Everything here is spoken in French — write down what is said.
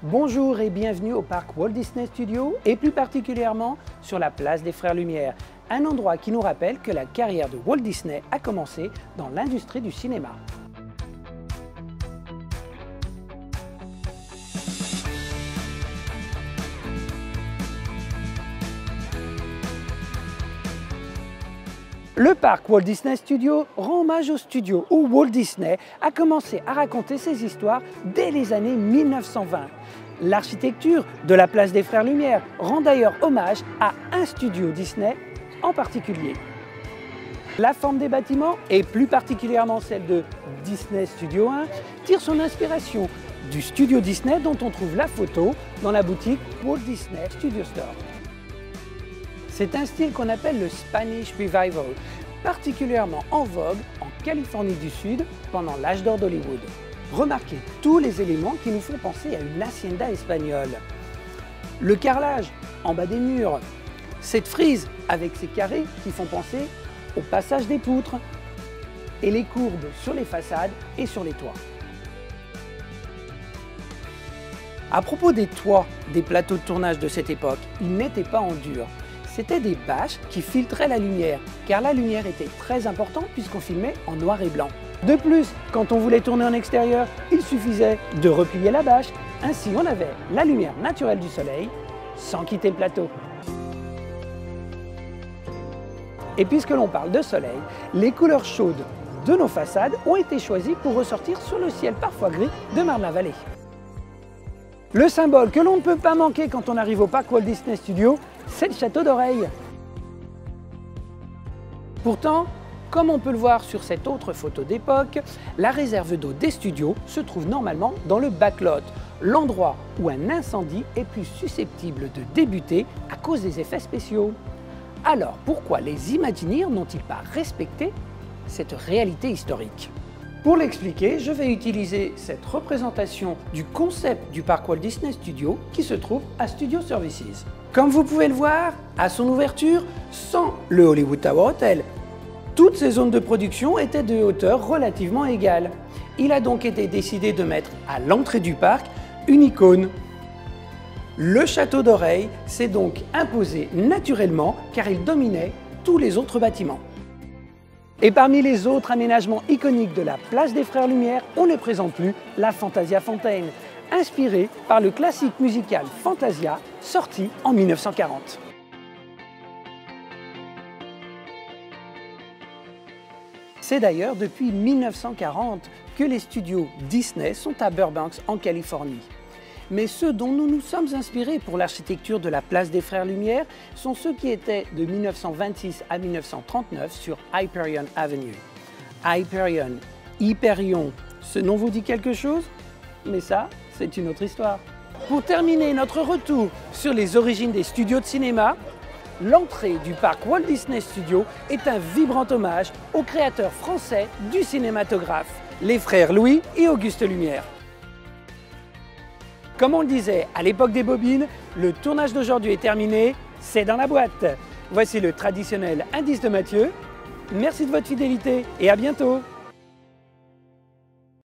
Bonjour et bienvenue au parc Walt Disney Studios et plus particulièrement sur la place des Frères Lumière, un endroit qui nous rappelle que la carrière de Walt Disney a commencé dans l'industrie du cinéma. Le parc Walt Disney Studios rend hommage au studio où Walt Disney a commencé à raconter ses histoires dès les années 1920. L'architecture de la place des Frères Lumière rend d'ailleurs hommage à un studio Disney en particulier. La forme des bâtiments, et plus particulièrement celle de Disney Studio 1, tire son inspiration du studio Disney dont on trouve la photo dans la boutique Walt Disney Studio Store. C'est un style qu'on appelle le Spanish Revival, particulièrement en vogue en Californie du Sud pendant l'âge d'or d'Hollywood. Remarquez tous les éléments qui nous font penser à une hacienda espagnole. Le carrelage en bas des murs, cette frise avec ses carrés qui font penser au passage des poutres, et les courbes sur les façades et sur les toits. À propos des toits des plateaux de tournage de cette époque, ils n'étaient pas en dur. C'était des bâches qui filtraient la lumière, car la lumière était très importante puisqu'on filmait en noir et blanc. De plus, quand on voulait tourner en extérieur, il suffisait de replier la bâche, ainsi on avait la lumière naturelle du soleil sans quitter le plateau. Et puisque l'on parle de soleil, les couleurs chaudes de nos façades ont été choisies pour ressortir sur le ciel parfois gris de Marne-la-Vallée. Le symbole que l'on ne peut pas manquer quand on arrive au parc Walt Disney Studios, c'est le château d'oreille. Pourtant, comme on peut le voir sur cette autre photo d'époque, la réserve d'eau des studios se trouve normalement dans le backlot, l'endroit où un incendie est plus susceptible de débuter à cause des effets spéciaux. Alors pourquoi les Imagineers n'ont-ils pas respecté cette réalité historique? Pour l'expliquer, je vais utiliser cette représentation du concept du parc Walt Disney Studios qui se trouve à Studio Services. Comme vous pouvez le voir, à son ouverture, sans le Hollywood Tower Hotel, toutes ces zones de production étaient de hauteur relativement égale. Il a donc été décidé de mettre à l'entrée du parc une icône. Le château d'oreille s'est donc imposé naturellement car il dominait tous les autres bâtiments. Et parmi les autres aménagements iconiques de la place des Frères Lumière, on ne présente plus la Fantasia Fountain, inspirée par le classique musical Fantasia, sorti en 1940. C'est d'ailleurs depuis 1940 que les studios Disney sont à Burbank en Californie. Mais ceux dont nous nous sommes inspirés pour l'architecture de la place des Frères Lumière sont ceux qui étaient de 1926 à 1939 sur Hyperion Avenue. Hyperion, ce nom vous dit quelque chose? Mais ça, c'est une autre histoire. Pour terminer notre retour sur les origines des studios de cinéma, l'entrée du parc Walt Disney Studios est un vibrant hommage aux créateurs français du cinématographe, les frères Louis et Auguste Lumière. Comme on le disait à l'époque des bobines, le tournage d'aujourd'hui est terminé, c'est dans la boîte. Voici le traditionnel indice de Mathieu. Merci de votre fidélité et à bientôt.